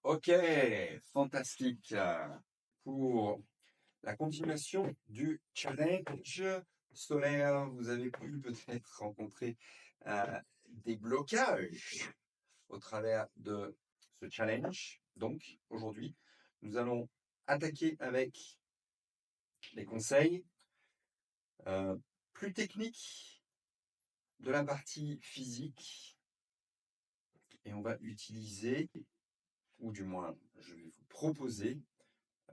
Ok, fantastique. Pour la continuation du challenge solaire, vous avez pu peut-être rencontrer des blocages au travers de ce challenge. Donc, aujourd'hui, nous allons attaquer avec des conseils euh, plus techniques de la partie physique et on va utiliser, ou du moins, je vais vous proposer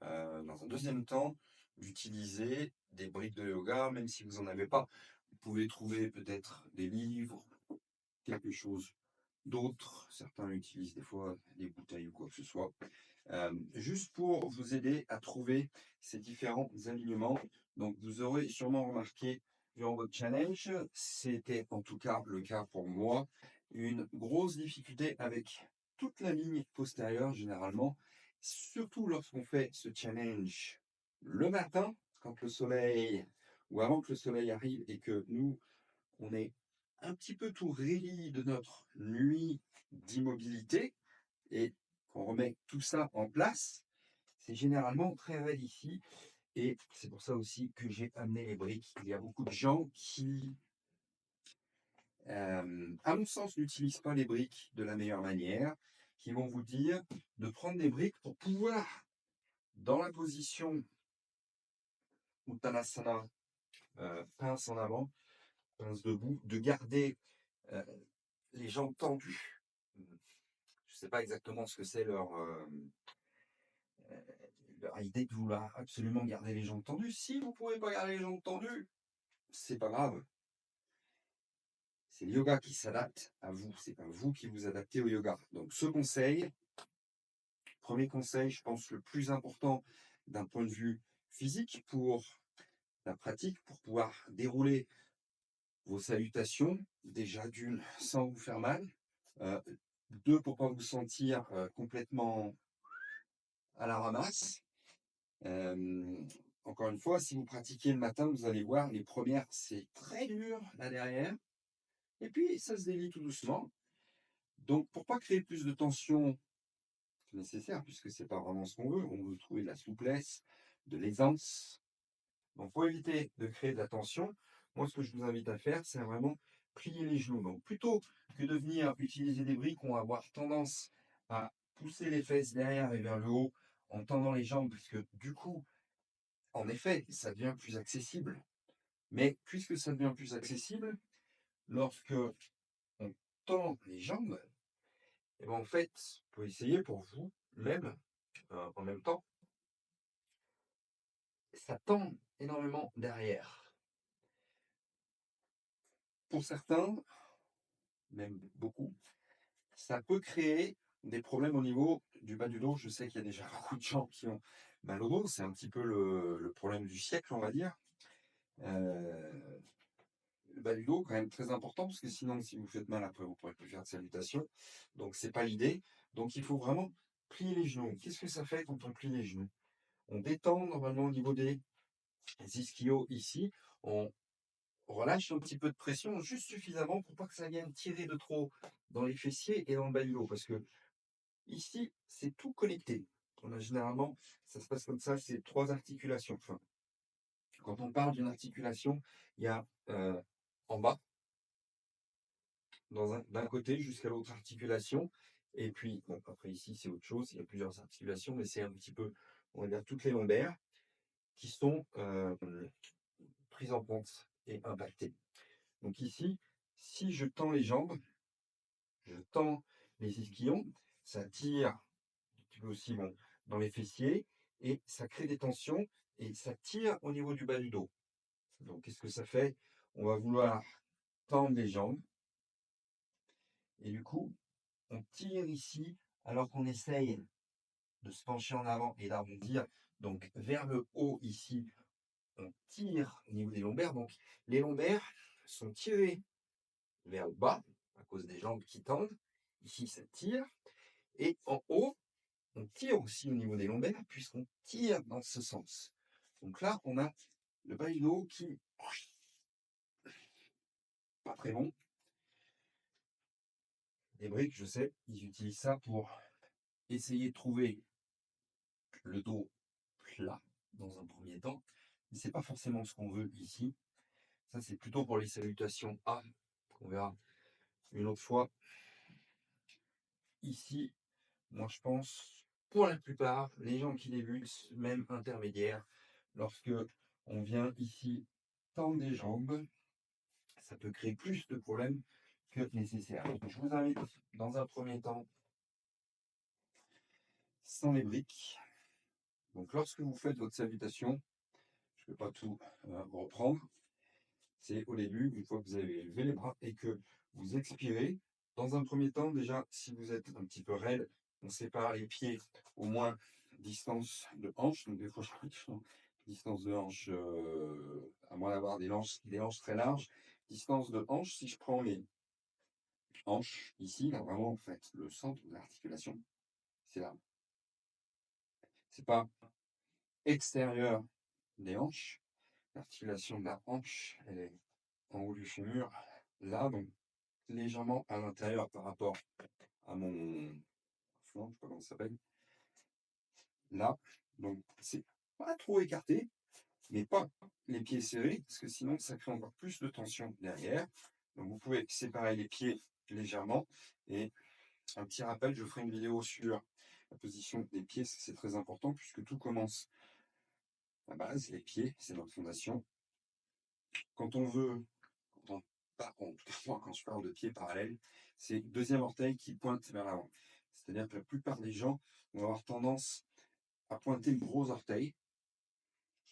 dans un deuxième temps, d'utiliser des briques de yoga, même si vous n'en avez pas. Vous pouvez trouver peut-être des livres, quelque chose d'autre. Certains utilisent des fois des bouteilles ou quoi que ce soit. Juste pour vous aider à trouver ces différents alignements. Donc, vous aurez sûrement remarqué durant votre challenge, c'était en tout cas le cas pour moi, une grosse difficulté avec toute la ligne postérieure généralement, surtout lorsqu'on fait ce challenge le matin, quand le soleil, ou avant que le soleil arrive et que nous, on est un petit peu tout réli de notre nuit d'immobilité et qu'on remet tout ça en place, c'est généralement très raide ici. Et c'est pour ça aussi que j'ai amené les briques. Il y a beaucoup de gens qui, à mon sens, n'utilisent pas les briques de la meilleure manière, qui vont vous dire de prendre des briques pour pouvoir, dans la position Uttanasana, pince en avant, pince debout, de garder euh, les jambes tendues. Je ne sais pas exactement ce que c'est leur idée de vouloir absolument garder les jambes tendues. Si vous ne pouvez pas garder les jambes tendues, c'est pas grave. C'est le yoga qui s'adapte à vous. C'est pas vous qui vous adaptez au yoga. Donc, ce conseil, premier conseil, je pense le plus important d'un point de vue physique pour la pratique, pour pouvoir dérouler vos salutations, déjà d'une, sans vous faire mal, euh, deux, pour pas vous sentir complètement à la ramasse. Euh, Encore une fois, si vous pratiquez le matin, vous allez voir, les premières, c'est très dur là derrière. Et puis, ça se délie tout doucement. Donc, pour pas créer plus de tension que nécessaire, puisque c'est pas vraiment ce qu'on veut, on veut trouver de la souplesse, de l'aisance. Donc, pour éviter de créer de la tension, moi, ce que je vous invite à faire, c'est vraiment plier les genoux. Donc, plutôt que de venir utiliser des briques, on va avoir tendance à pousser les fesses derrière et vers le haut en tendant les jambes, puisque du coup, en effet, ça devient plus accessible. Mais puisque ça devient plus accessible, lorsque on tend les jambes, et ben en fait, vous pouvez essayer pour vous même en même temps, ça tend énormément derrière. Pour certains, même beaucoup, ça peut créer des problèmes au niveau du bas du dos. Je sais qu'il y a déjà beaucoup de gens qui ont mal au dos. C'est un petit peu le problème du siècle, on va dire. Euh, le bas du dos, quand même très important, parce que sinon, si vous faites mal après, vous ne pourrez plus faire de salutation. Donc, c'est pas l'idée. Donc, il faut vraiment plier les genoux. Qu'est-ce que ça fait quand on plie les genoux? On détend normalement au niveau des ischios ici. On relâche un petit peu de pression, juste suffisamment pour pas que ça vienne tirer de trop dans les fessiers et dans le bas du dos. Parce que ici, c'est tout connecté. On a généralement, ça se passe comme ça, c'est trois articulations. Enfin, quand on parle d'une articulation, il y a en bas, d'un côté jusqu'à l'autre articulation. Et puis, bon, après ici, c'est autre chose. Il y a plusieurs articulations, mais c'est un petit peu, on va dire, toutes les lombaires qui sont prises en compte et impactées. Donc ici, si je tends les jambes, je tends les ischions, ça tire un petit peu aussi bon, dans les fessiers et ça crée des tensions et ça tire au niveau du bas du dos. Donc, qu'est-ce que ça fait? On va vouloir tendre les jambes et du coup, on tire ici alors qu'on essaye de se pencher en avant et d'arrondir. Donc, vers le haut ici, on tire au niveau des lombaires. Donc, les lombaires sont tirés vers le bas à cause des jambes qui tendent. Ici, ça tire. Et en haut, on tire aussi au niveau des lombaires puisqu'on tire dans ce sens. Donc là, on a le bas du dos qui pas très bon. Les briques, je sais, ils utilisent ça pour essayez de trouver le dos plat dans un premier temps. Mais c'est pas forcément ce qu'on veut ici. Ça, c'est plutôt pour les salutations A, qu'on verra une autre fois. Ici, moi je pense, pour la plupart, les gens qui débutent, même intermédiaires, lorsque on vient ici tendre des jambes, ça peut créer plus de problèmes que nécessaire. Donc, je vous invite, dans un premier temps, sans les briques. Donc, lorsque vous faites votre salutation, je ne vais pas tout reprendre, c'est au début, une fois que vous avez levé les bras et que vous expirez. Dans un premier temps, déjà, si vous êtes un petit peu raide, on sépare les pieds au moins distance de hanche. Donc, des fois, je distance de hanche, à moins d'avoir des hanches très larges. Distance de hanche, si je prends mes hanches ici, là, vraiment, en fait, le centre de l'articulation, c'est là. C'est pas extérieur des hanches. L'articulation de la hanche, elle est en haut du fémur, là, donc légèrement à l'intérieur par rapport à mon flanc, je sais pas comment ça s'appelle, là. Donc, c'est pas trop écarté, mais pas les pieds serrés, parce que sinon, ça crée encore plus de tension derrière. Donc, vous pouvez séparer les pieds légèrement. Et un petit rappel, je ferai une vidéo sur la position des pieds, c'est très important, puisque tout commence à la base, les pieds, c'est notre fondation. Quand on veut, en tout cas moi, quand je parle de pieds parallèles, c'est le deuxième orteil qui pointe vers l'avant. C'est-à-dire que la plupart des gens vont avoir tendance à pointer le gros orteil.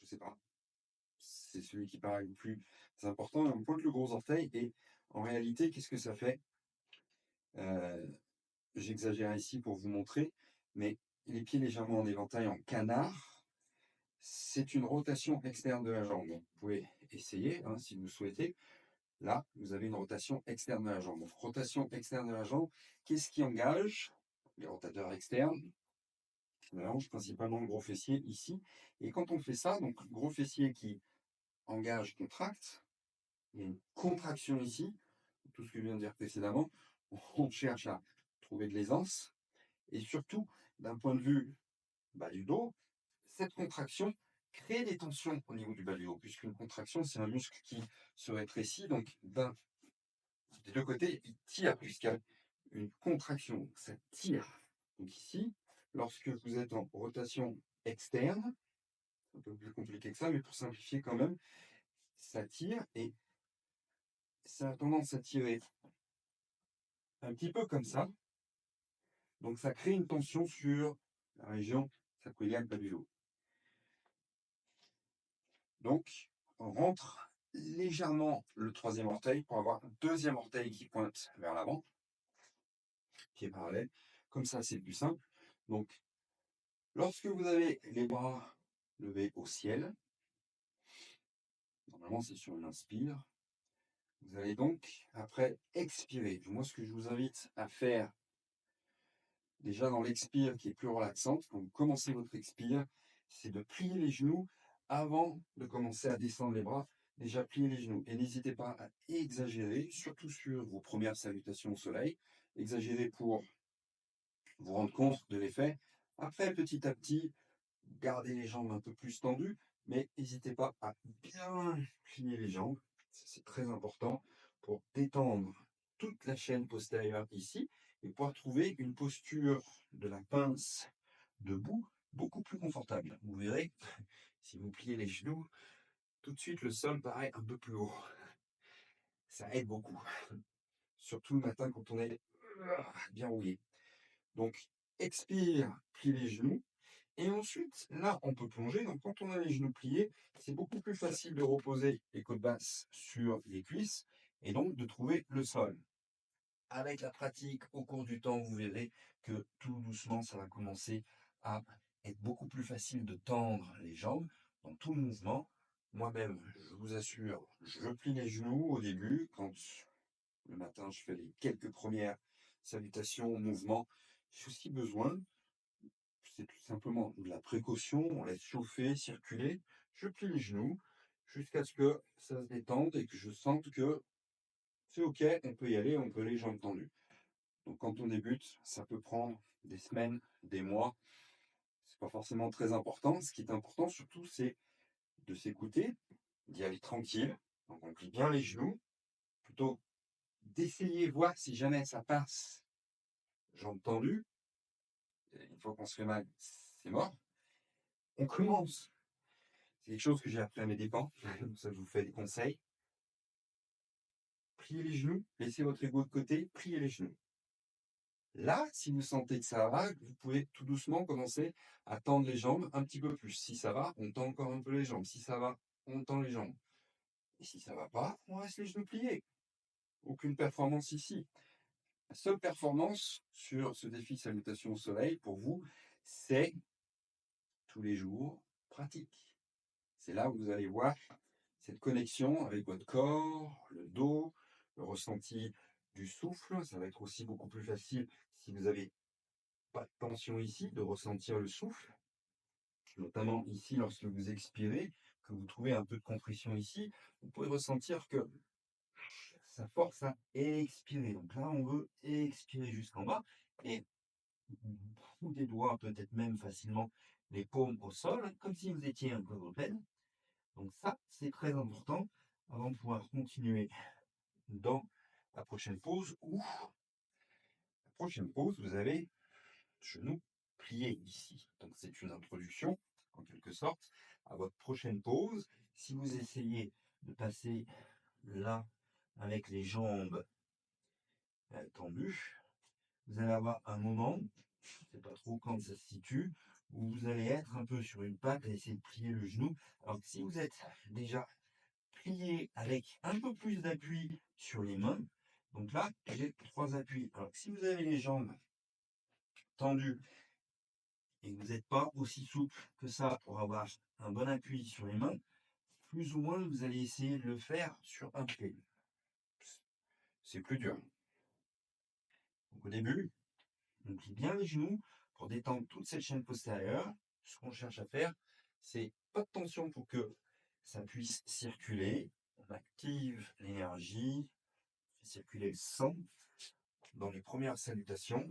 Je sais pas, c'est celui qui paraît le plus important. On pointe le gros orteil et en réalité, qu'est-ce que ça fait? J'exagère ici pour vous montrer, mais les pieds légèrement en éventail en canard, c'est une rotation externe de la jambe. Donc, vous pouvez essayer hein, si vous souhaitez. Là, vous avez une rotation externe de la jambe. Donc, rotation externe de la jambe, qu'est-ce qui engage? Les rotateurs externes. On mélange principalement le gros fessier ici. Et quand on fait ça, donc gros fessier qui engage, contracte, il y a une contraction ici, tout ce que je viens de dire précédemment, on cherche à trouver de l'aisance. Et surtout, d'un point de vue bas du dos, cette contraction crée des tensions au niveau du bas du dos, puisqu'une contraction, c'est un muscle qui se rétrécit, donc des deux côtés, il tire, puisqu'il y a une contraction, ça tire. Donc ici, lorsque vous êtes en rotation externe, un peu plus compliqué que ça, mais pour simplifier quand même, ça tire et ça a tendance à tirer un petit peu comme ça. Donc ça crée une tension sur la région sacroiliaque bas du dos. Donc on rentre légèrement le troisième orteil pour avoir un deuxième orteil qui pointe vers l'avant, qui est parallèle. Comme ça, c'est plus simple. Donc lorsque vous avez les bras levés au ciel, normalement c'est sur une inspire, vous allez donc après expirer. Moi, ce que je vous invite à faire déjà dans l'expire qui est plus relaxante, quand vous commencez votre expire, c'est de plier les genoux avant de commencer à descendre les bras. Déjà plier les genoux. Et n'hésitez pas à exagérer, surtout sur vos premières salutations au soleil. Exagérer pour vous rendre compte de l'effet. Après, petit à petit, gardez les jambes un peu plus tendues, mais n'hésitez pas à bien plier les jambes. C'est très important pour détendre toute la chaîne postérieure ici et pouvoir trouver une posture de la pince debout beaucoup plus confortable. Vous verrez, si vous pliez les genoux, tout de suite le sol paraît un peu plus haut. Ça aide beaucoup, surtout le matin quand on est bien rouillé. Donc, expire, plie les genoux. Et ensuite, là, on peut plonger. Donc, quand on a les genoux pliés, c'est beaucoup plus facile de reposer les côtes basses sur les cuisses et donc de trouver le sol. Avec la pratique, au cours du temps, vous verrez que tout doucement, ça va commencer à être beaucoup plus facile de tendre les jambes dans tout le mouvement. Moi-même, je vous assure, je plie les genoux au début. Quand le matin, je fais les quelques premières salutations au mouvement, j'ai aussi besoin c'est tout simplement de la précaution, on laisse chauffer, circuler. Je plie les genoux jusqu'à ce que ça se détende et que je sente que c'est OK, on peut y aller, on peut les jambes tendues. Donc quand on débute, ça peut prendre des semaines, des mois. C'est pas forcément très important. Ce qui est important surtout, c'est de s'écouter, d'y aller tranquille. Donc on plie bien les genoux, plutôt d'essayer, voir si jamais ça passe, jambes tendues. Et une fois qu'on se fait mal, c'est mort. On commence. C'est quelque chose que j'ai appris à mes dépens. Donc ça, je vous fais des conseils. Pliez les genoux, laissez votre ego de côté, pliez les genoux. Là, si vous sentez que ça va, vous pouvez tout doucement commencer à tendre les jambes un petit peu plus. Si ça va, on tend encore un peu les jambes. Si ça va, on tend les jambes. Et si ça va pas, on reste les genoux pliés. Aucune performance ici. La seule performance sur ce défi salutation au soleil, pour vous, c'est tous les jours pratique. C'est là où vous allez voir cette connexion avec votre corps, le dos, le ressenti du souffle. Ça va être aussi beaucoup plus facile si vous avez pas de tension ici, de ressentir le souffle, notamment ici lorsque vous expirez, que vous trouvez un peu de compression ici, vous pouvez ressentir que ça force à expirer. Donc là, on veut expirer jusqu'en bas et bout des doigts, peut-être même facilement les paumes au sol, comme si vous étiez un quadrupède. Donc ça, c'est très important avant de pouvoir continuer dans la prochaine pause où la prochaine pause, vous avez genou plié ici. Donc c'est une introduction, en quelque sorte, à votre prochaine pause. Si vous essayez de passer là avec les jambes tendues, vous allez avoir un moment, je ne sais pas trop quand ça se situe, où vous allez être un peu sur une patte et essayer de plier le genou. Alors que si vous êtes déjà plié avec un peu plus d'appui sur les mains, donc là, j'ai 3 appuis. Alors que si vous avez les jambes tendues et que vous n'êtes pas aussi souple que ça pour avoir un bon appui sur les mains, plus ou moins vous allez essayer de le faire sur un pied. C'est plus dur. Donc au début, on plie bien les genoux pour détendre toute cette chaîne postérieure. Ce qu'on cherche à faire, c'est pas de tension pour que ça puisse circuler. On active l'énergie, on fait circuler le sang dans les premières salutations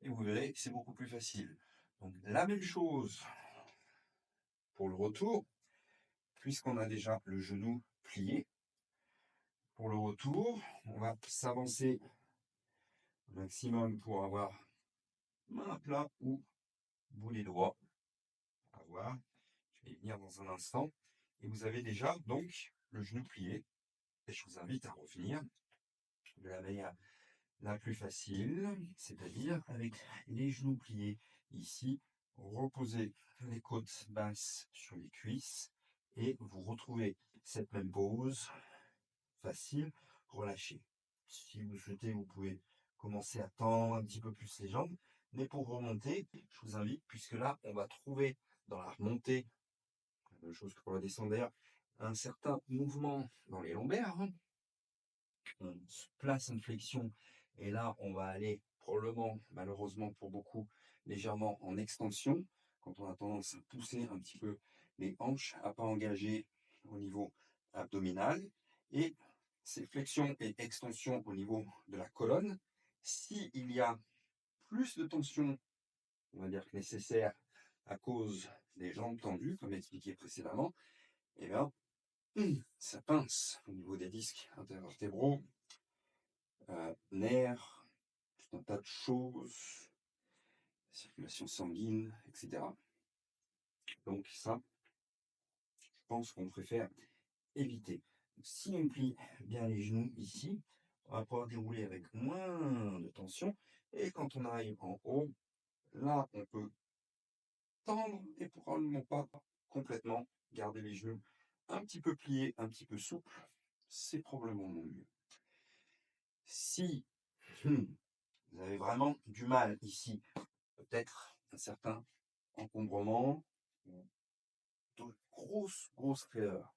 et vous verrez que c'est beaucoup plus facile. Donc la même chose pour le retour, puisqu'on a déjà le genou plié. Pour le retour, on va s'avancer au maximum pour avoir main à plat ou boulet droit. À voir. Je vais y venir dans un instant. Et vous avez déjà donc le genou plié. Et je vous invite à revenir de la manière la plus facile, c'est-à-dire avec les genoux pliés ici. Reposez les côtes basses sur les cuisses et vous retrouvez cette même pose facile, relâchez. Si vous souhaitez, vous pouvez commencer à tendre un petit peu plus les jambes. Mais pour remonter, je vous invite, puisque là, on va trouver dans la remontée, la même chose que pour la descente d'ailleurs, un certain mouvement dans les lombaires. On se place en flexion et là, on va aller probablement, malheureusement pour beaucoup, légèrement en extension. Quand on a tendance à pousser un petit peu les hanches, à pas engager au niveau abdominal. Et ces flexions et extensions au niveau de la colonne, s'il y a plus de tension, on va dire que nécessaire à cause des jambes tendues, comme expliqué précédemment, eh bien, ça pince au niveau des disques intervertébraux, nerfs, tout un tas de choses, circulation sanguine, etc. Donc ça, je pense qu'on préfère éviter. Si on plie bien les genoux ici, on va pouvoir dérouler avec moins de tension. Et quand on arrive en haut, là, on peut tendre et probablement pas complètement garder les genoux un petit peu pliés, un petit peu souples. C'est probablement mon mieux. Si vous avez vraiment du mal ici, peut-être un certain encombrement ou de grosses raideurs,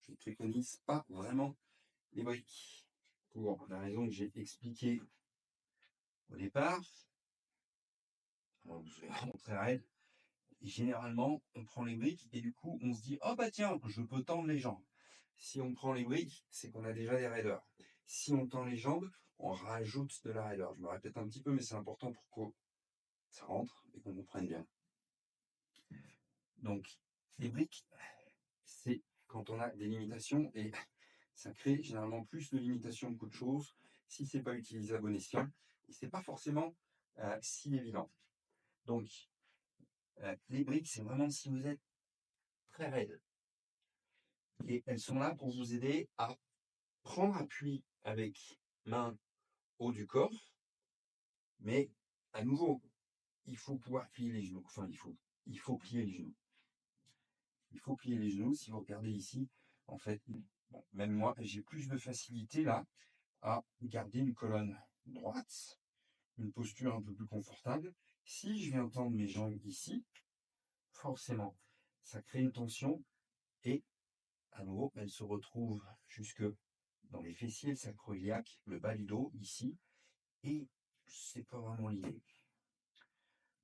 je ne préconise pas vraiment les briques. Pour la raison que j'ai expliquée au départ, vous serez vraiment très raide. Et généralement, on prend les briques et du coup, on se dit oh bah tiens, je peux tendre les jambes. Si on prend les briques, c'est qu'on a déjà des raideurs. Si on tend les jambes, on rajoute de la raideur. Je me répète un petit peu, mais c'est important pour que ça rentre et qu'on comprenne bien. Donc, les briques, c'est quand on a des limitations et ça crée généralement plus de limitations qu'autre chose si c'est pas utilisé à bon escient et c'est pas forcément si évident. Donc, les briques, c'est vraiment si vous êtes très raide et elles sont là pour vous aider à prendre appui avec main haut du corps, mais à nouveau, il faut pouvoir plier les genoux. Enfin, il faut plier les genoux. Il faut plier les genoux. Si vous regardez ici, en fait, bon, même moi, j'ai plus de facilité là à garder une colonne droite, une posture un peu plus confortable. Si je viens tendre mes jambes ici, forcément, ça crée une tension et à nouveau, elle se retrouve jusque dans les fessiers, le sacro-iliaque, le bas du dos ici, et c'est pas vraiment l'idée.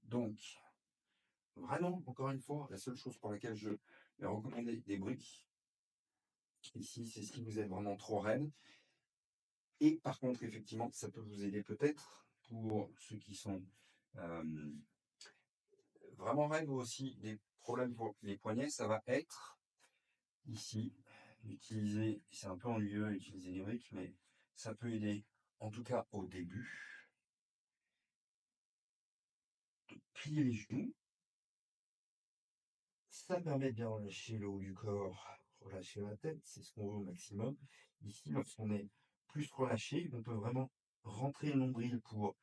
Donc, vraiment, encore une fois, la seule chose pour laquelle je vais recommander des briques ici, c'est si vous êtes vraiment trop raide. Et par contre, effectivement, ça peut vous aider peut-être pour ceux qui sont vraiment raides ou aussi des problèmes pour les poignets, ça va être ici, utiliser, c'est un peu ennuyeux utiliser des briques, mais ça peut aider, en tout cas au début, plier les genoux. Ça permet de bien relâcher le haut du corps, relâcher la tête, c'est ce qu'on veut au maximum. Ici, lorsqu'on est plus relâché, on peut vraiment rentrer le nombril pour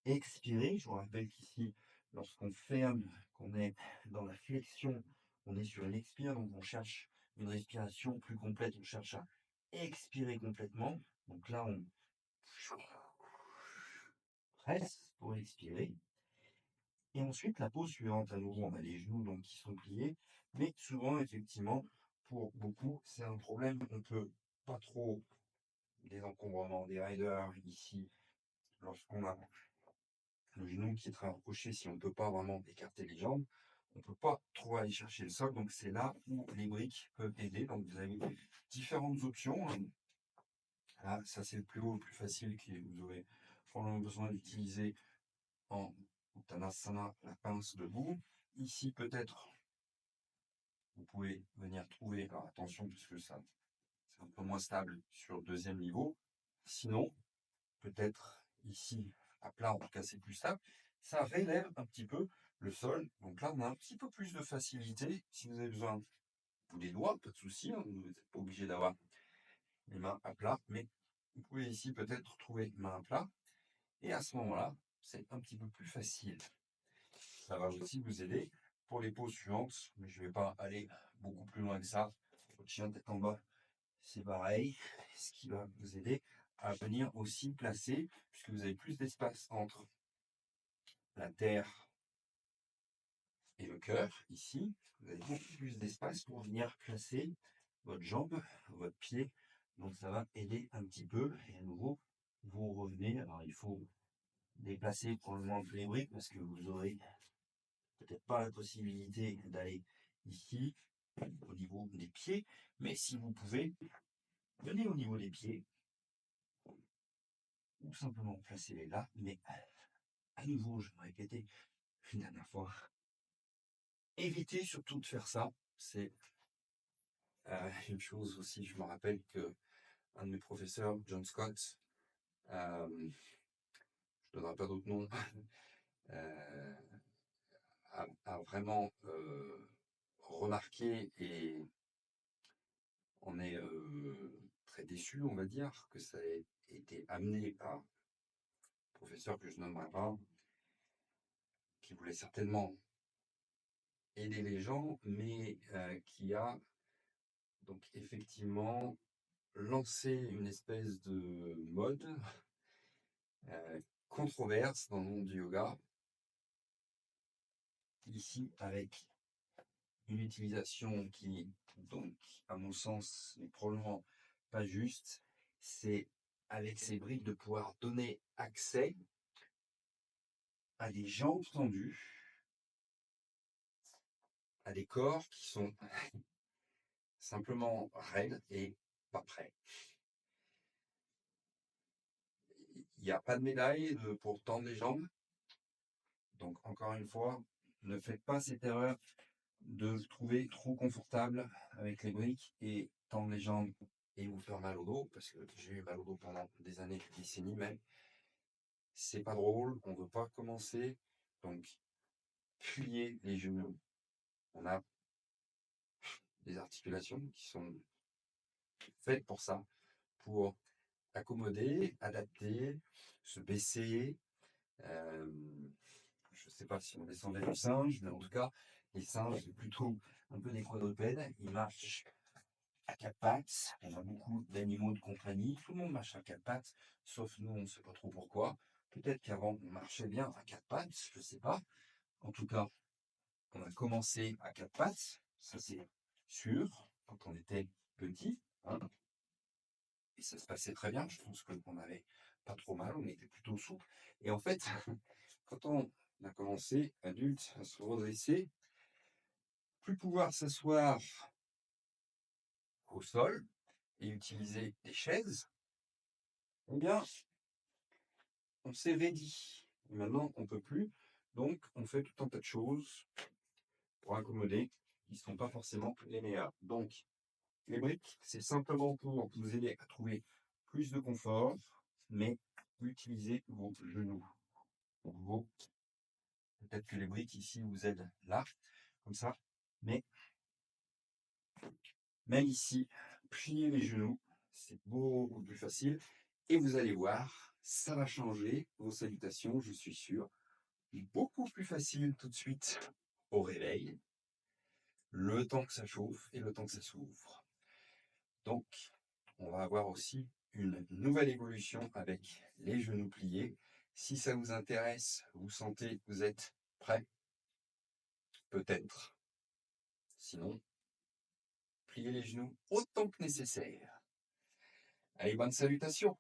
expirer. Je vous rappelle qu'ici, lorsqu'on ferme, qu'on est dans la flexion, on est sur une expire, donc on cherche une respiration plus complète, on cherche à expirer complètement. Donc là, on presse pour expirer. Et ensuite, la pose suivante, à nouveau, on a les genoux donc, qui sont pliés, mais souvent, effectivement, pour beaucoup, c'est un problème. On peut pas trop des encombrements, des riders ici, lorsqu'on a le genou qui est très rapproché, si on ne peut pas vraiment écarter les jambes, on ne peut pas trop aller chercher le sol. Donc c'est là où les briques peuvent aider. Donc vous avez différentes options. Là, ça c'est le plus haut, le plus facile que vous aurez probablement besoin d'utiliser en Uttanasana, la pince debout. Ici peut-être, vous pouvez venir trouver, alors attention puisque ça c'est un peu moins stable sur le deuxième niveau. Sinon, peut-être ici à plat, en tout cas c'est plus stable, ça relève un petit peu le sol. Donc là, on a un petit peu plus de facilité. Si vous avez besoin, vous les doigts, pas de souci, hein, vous n'êtes pas obligé d'avoir les mains à plat, mais vous pouvez ici peut-être trouver main à plat. Et à ce moment-là, c'est un petit peu plus facile. Ça va aussi vous aider pour les poses suivantes, mais je ne vais pas aller beaucoup plus loin que ça. Votre chien tête en bas, c'est pareil, ce qui va vous aider à venir aussi placer, puisque vous avez plus d'espace entre la terre et le cœur, ici, vous avez beaucoup plus d'espace pour venir placer votre jambe, votre pied, donc ça va aider un petit peu, et à nouveau, vous revenez, alors il faut déplacer probablement les briques, parce que vous aurez peut-être pas la possibilité d'aller ici, au niveau des pieds, mais si vous pouvez, venez au niveau des pieds, ou simplement placez-les là, mais à nouveau, je vais répéter une dernière fois, évitez surtout de faire ça, c'est une chose aussi, je me rappelle que un de mes professeurs, John Scott, je ne donnerai pas d'autres noms, euh, a vraiment remarqué et on est très déçu, on va dire, que ça ait été amené par un professeur que je nommerai pas, qui voulait certainement aider les gens, mais qui a donc effectivement lancé une espèce de mode controverse dans le monde du yoga, ici avec une utilisation qui, donc, à mon sens, n'est probablement pas juste, c'est avec ces briques de pouvoir donner accès à des jambes tendues, à des corps qui sont simplement raides et pas prêts. Il n'y a pas de médaille pour tendre les jambes. Donc, encore une fois, ne faites pas cette erreur de vous trouver trop confortable avec les briques et tendre les jambes et vous faire mal au dos, parce que j'ai eu mal au dos pendant des années, des décennies même. C'est pas drôle, on veut pas commencer. Donc, plier les genoux. On a des articulations qui sont faites pour ça, pour accommoder, adapter, se baisser. Euh, je ne sais pas si on descendait du singe, mais en tout cas, les singes, c'est plutôt un peu des quadrupèdes. Ils marchent à quatre pattes. On a beaucoup d'animaux de compagnie. Tout le monde marche à quatre pattes, sauf nous, on ne sait pas trop pourquoi. Peut-être qu'avant, on marchait bien à quatre pattes, je ne sais pas. En tout cas, on a commencé à quatre pattes, ça c'est sûr, quand on était petit, hein, et ça se passait très bien. Je pense qu'on n'avait pas trop mal, on était plutôt souple. Et en fait, quand on a commencé, adulte, à se redresser, plus pouvoir s'asseoir au sol et utiliser des chaises, eh bien, on s'est raidi. Et maintenant, on ne peut plus. Donc, on fait tout un tas de choses pour accommoder qui ne sont pas forcément les meilleures. Donc, les briques, c'est simplement pour vous aider à trouver plus de confort, mais utilisez vos genoux. Peut-être que les briques ici vous aident là, comme ça, mais même ici, pliez les genoux, c'est beaucoup plus facile. Et vous allez voir, ça va changer vos salutations, je suis sûr. Beaucoup plus facile tout de suite au réveil, le temps que ça chauffe et le temps que ça s'ouvre. Donc, on va avoir aussi une nouvelle évolution avec les genoux pliés. Si ça vous intéresse, vous sentez que vous êtes prêt, peut-être. Sinon, pliez les genoux autant que nécessaire. Allez, bonne salutation!